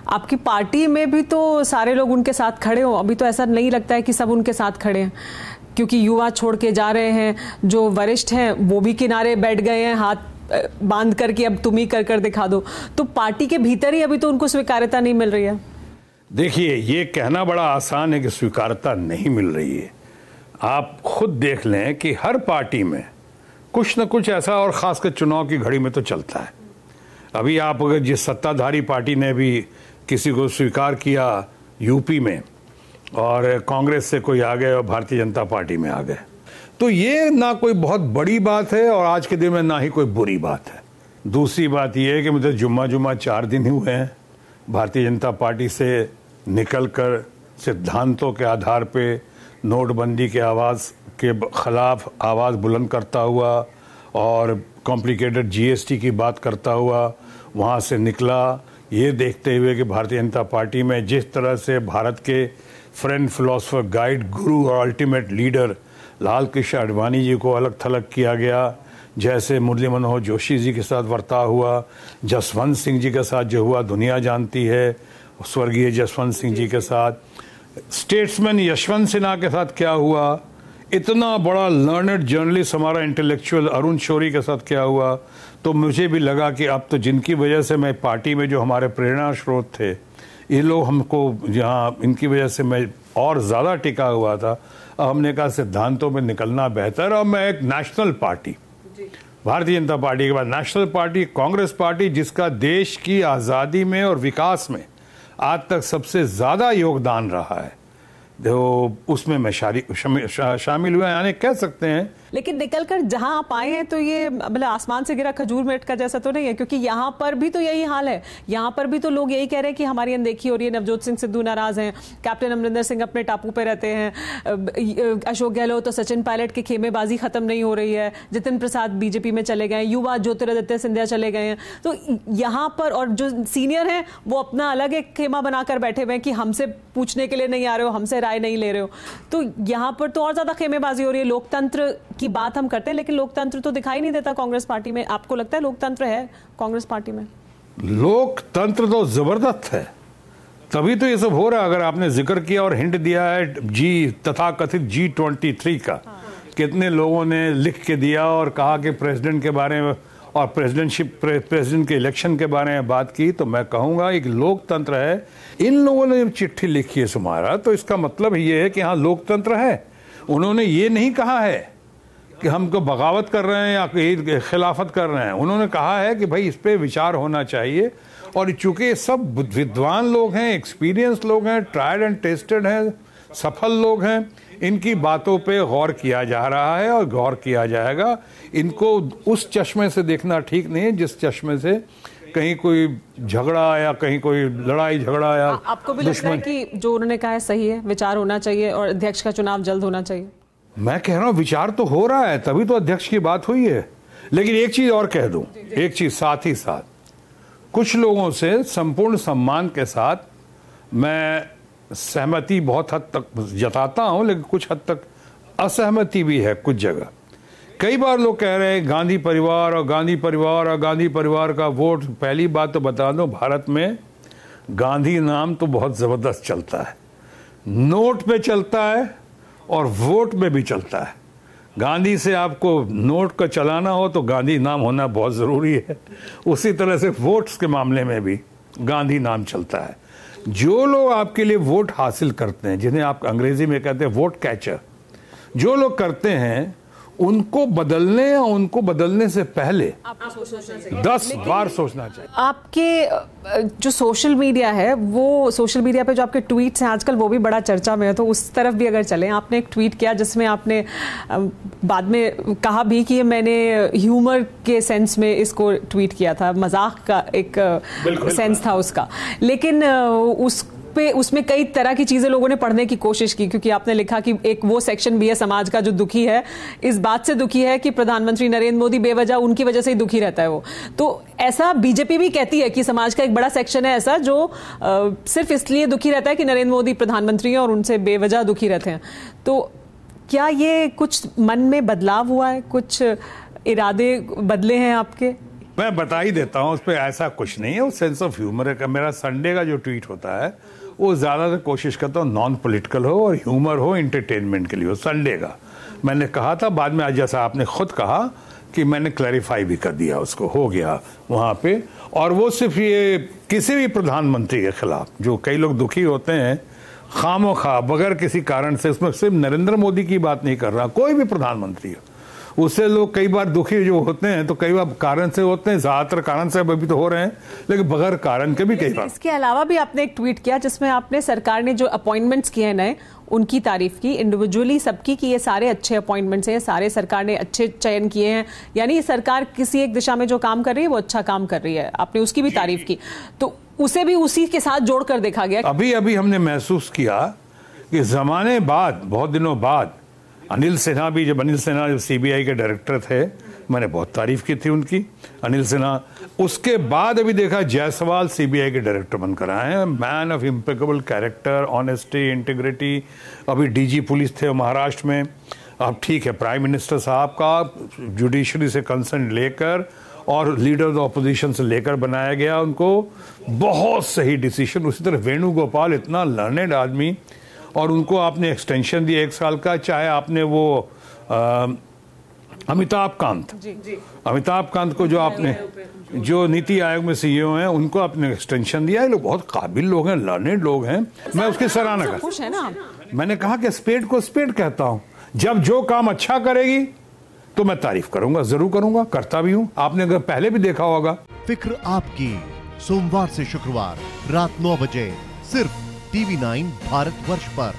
आपकी पार्टी में भी तो सारे लोग उनके साथ खड़े हो, अभी तो ऐसा नहीं लगता है कि सब उनके साथ खड़े हैं, क्योंकि युवा छोड़ के जा रहे हैं, जो वरिष्ठ हैं वो भी किनारे बैठ गए हैं हाथ बांध कर कि अब तुम ही कर दिखा दो। तो पार्टी के भीतर ही अभी तो उनको स्वीकार्यता नहीं मिल रही है। देखिए, ये कहना बड़ा आसान है कि स्वीकार्यता नहीं मिल रही है। आप खुद देख लें कि हर पार्टी में कुछ न कुछ ऐसा, और खासकर चुनाव की घड़ी में तो चलता है। अभी आप अगर जिस सत्ताधारी पार्टी ने भी किसी को स्वीकार किया यूपी में, और कांग्रेस से कोई आ गए और भारतीय जनता पार्टी में आ गए, तो ये ना कोई बहुत बड़ी बात है और आज के दिन में ना ही कोई बुरी बात है। दूसरी बात ये है कि मुझे जुम्मा 4 दिन ही हुए हैं भारतीय जनता पार्टी से निकलकर सिद्धांतों के आधार पे नोटबंदी के आवाज़ के खिलाफ आवाज़ बुलंद करता हुआ और कॉम्प्लिकेटेड जीएसटी की बात करता हुआ वहाँ से निकला, ये देखते हुए कि भारतीय जनता पार्टी में जिस तरह से भारत के फ्रेंड, फिलोसोफर, गाइड, गुरु और अल्टीमेट लीडर लाल कृष्ण आडवाणी जी को अलग थलग किया गया, जैसे मुरली मनोहर जोशी जी के साथ बर्ताव हुआ, जसवंत सिंह जी के साथ जो हुआ दुनिया जानती है, स्वर्गीय जसवंत सिंह जी के साथ, स्टेट्समैन यशवंत सिन्हा के साथ क्या हुआ, इतना बड़ा लर्नड जर्नलिस्ट हमारा इंटेलेक्चुअल अरुण शौरी के साथ क्या हुआ, तो मुझे भी लगा कि अब तो जिनकी वजह से मैं पार्टी में जो हमारे प्रेरणा स्रोत थे, ये लोग हमको यहाँ इनकी वजह से मैं और ज़्यादा टिका हुआ था। अब हमने कहा सिद्धांतों में निकलना बेहतर। और मैं एक national party, Bharatiya Janata party के बाद नेशनल पार्टी, कांग्रेस पार्टी, जिसका देश की आज़ादी में और विकास में आज तक सबसे ज़्यादा योगदान रहा है, तो उसमें मैं शामिल हुआ, यानी कह सकते हैं। लेकिन निकलकर जहां आप आए हैं तो ये मतलब आसमान से गिरा खजूर में अटका जैसा तो नहीं है, क्योंकि यहाँ पर भी तो यही हाल है। यहाँ पर भी तो लोग यही कह रहे हैं कि हमारी अनदेखी हो रही है, नवजोत सिंह सिद्धू नाराज हैं, कैप्टन अमरिंदर सिंह अपने टापू पे रहते हैं, अशोक गहलोत तो सचिन पायलट की खेमेबाजी खत्म नहीं हो रही है, जितिन प्रसाद बीजेपी में चले गए, युवा ज्योतिरादित्य सिंधिया चले गए हैं। तो यहाँ पर और जो सीनियर हैं वो अपना अलग एक खेमा बनाकर बैठे हुए हैं कि हमसे पूछने के लिए नहीं आ रहे हो, हमसे राय नहीं ले रहे हो। तो यहाँ पर तो और ज्यादा खेमेबाजी हो रही है। लोकतंत्र की बात हम करते हैं, लेकिन लोकतंत्र तो दिखाई नहीं देता कांग्रेस पार्टी में। आपको लगता है लोकतंत्र है कांग्रेस पार्टी में? लोकतंत्र तो जबरदस्त है, तभी तो ये सब हो रहा है। अगर आपने जिक्र किया और हिंट दिया है तथा कथित G23 का, कितने लोगों ने लिख के दिया और कहा कि प्रेसिडेंट के बारे में और प्रेसिडेंट के इलेक्शन के बारे में बात की, तो मैं कहूंगा एक लोकतंत्र है। इन लोगों ने जब चिट्ठी लिखी है सुमारा, तो इसका मतलब ये है कि हाँ लोकतंत्र है। उन्होंने ये नहीं कहा है कि हमको बगावत कर रहे हैं या खिलाफत कर रहे हैं। उन्होंने कहा है कि भाई इस पे विचार होना चाहिए, और चूंकि सब विद्वान लोग हैं, एक्सपीरियंस लोग हैं, ट्राइड एंड टेस्टेड हैं, सफल लोग हैं, इनकी बातों पे गौर किया जा रहा है और गौर किया जाएगा। इनको उस चश्मे से देखना ठीक नहीं है जिस चश्मे से कहीं कोई झगड़ा या कहीं कोई लड़ाई झगड़ा या आपको भी लगता है कि जो उन्होंने कहा है सही है, विचार होना चाहिए और अध्यक्ष का चुनाव जल्द होना चाहिए? मैं कह रहा हूँ विचार तो हो रहा है, तभी तो अध्यक्ष की बात हुई है। लेकिन एक चीज और कह दूं, एक चीज साथ ही साथ, कुछ लोगों से संपूर्ण सम्मान के साथ मैं सहमति बहुत हद तक जताता हूं, लेकिन कुछ हद तक असहमति भी है कुछ जगह। कई बार लोग कह रहे हैं गांधी परिवार और गांधी परिवार और गांधी परिवार का वोट। पहली बात तो बता दो, भारत में गांधी नाम तो बहुत जबरदस्त चलता है, नोट पे चलता है और वोट में भी चलता है। गांधी से आपको नोट का चलाना हो तो गांधी नाम होना बहुत ज़रूरी है, उसी तरह से वोट्स के मामले में भी गांधी नाम चलता है। जो लोग आपके लिए वोट हासिल करते हैं, जिन्हें आप अंग्रेजी में कहते हैं वोट कैचर, जो लोग करते हैं, उनको बदलने या उनको बदलने से पहले 10 बार सोचना चाहिए। आपके जो सोशल मीडिया है, वो सोशल मीडिया पे जो आपके ट्वीट्स हैं आजकल, वो भी बड़ा चर्चा में है, तो उस तरफ भी अगर चलें। आपने एक ट्वीट किया जिसमें आपने बाद में कहा भी कि मैंने ह्यूमर के सेंस में इसको ट्वीट किया था, मजाक का एक सेंस था उसका, लेकिन उसमें कई तरह की चीजें लोगों ने पढ़ने की कोशिश की, क्योंकि आपने लिखा कि एक वो सेक्शन भी है समाज का जो दुखी है, इस बात से दुखी है कि प्रधानमंत्री नरेंद्र मोदी बेवजह उनकी वजह से ही दुखी रहता है वो। तो ऐसा बीजेपी भी कहती है कि समाज का एक बड़ा सेक्शन है ऐसा जो सिर्फ इसलिए दुखी रहता है कि नरेंद्र मोदी प्रधानमंत्री हैं और उनसे बेवजह दुखी रहते हैं। तो क्या ये कुछ मन में बदलाव हुआ है, कुछ इरादे बदले हैं आपके? मैं बता ही देता हूँ, उस पर ऐसा कुछ नहीं है, वो सेंस ऑफ ह्यूमर है। मेरा संडे का जो ट्वीट होता है वो ज़्यादातर कोशिश करता हूँ नॉन पॉलिटिकल हो और ह्यूमर हो, इंटरटेनमेंट के लिए हो। संडे का मैंने कहा था, बाद में आज जैसा आपने खुद कहा कि मैंने क्लैरिफाई भी कर दिया, उसको हो गया वहाँ पे। और वो सिर्फ ये किसी भी प्रधानमंत्री के खिलाफ, जो कई लोग दुखी होते हैं खामोखा बगैर किसी कारण से, उसमें सिर्फ नरेंद्र मोदी की बात नहीं कर रहा, कोई भी प्रधानमंत्री हो, उससे लोग कई बार दुखी जो होते हैं तो कई बार कारण से होते हैं, ज्यादातर कारण से अभी तो हो रहे हैं, लेकिन बगैर कारण के भी कई बार। इसके अलावा भी आपने एक ट्वीट किया जिसमें आपने सरकार ने जो अपॉइंटमेंट्स किए हैं नए, उनकी तारीफ की इंडिविजुअली सबकी, कि ये सारे अच्छे अपॉइंटमेंट्स हैं, सारे सरकार ने अच्छे चयन किए हैं, यानी सरकार किसी एक दिशा में जो काम कर रही है वो अच्छा काम कर रही है, आपने उसकी भी तारीफ की। तो उसे भी उसी के साथ जोड़कर देखा गया। अभी अभी हमने महसूस किया कि जमाने बाद, बहुत दिनों बाद, अनिल सिन्हा भी, जब अनिल सिन्हा जब सीबीआई के डायरेक्टर थे, मैंने बहुत तारीफ की थी उनकी, अनिल सिन्हा। उसके बाद अभी देखा जायसवाल सीबीआई के डायरेक्टर बनकर आए हैं, man of impeccable character, honesty, integrity. अभी डीजी पुलिस थे महाराष्ट्र में। अब ठीक है, प्राइम मिनिस्टर साहब का जुडिशरी से कंसर्न लेकर और लीडर ऑफ द ऑपोजिशन से लेकर बनाया गया उनको, बहुत सही डिसीजन। उसी तरह वेणुगोपाल, इतना लर्नेड आदमी, और उनको आपने एक्सटेंशन दिया 1 साल का। चाहे आपने वो अमिताभ कांत को जो आपने, जो नीति आयोग में सीईओ हैं, उनको आपने एक्सटेंशन दिया है। लोग बहुत काबिल लोग हैं, लर्नेड लोग हैं, मैं उसकी सराहना करता हूं। मैंने कहा कि स्पेड को स्पेड कहता हूं, जब जो काम अच्छा करेगी तो मैं तारीफ करूंगा, जरूर करूंगा, करता भी हूं। आपने अगर पहले भी देखा होगा। फिक्र आपकी, सोमवार से शुक्रवार रात 9 बजे सिर्फ TV9 भारतवर्ष पर।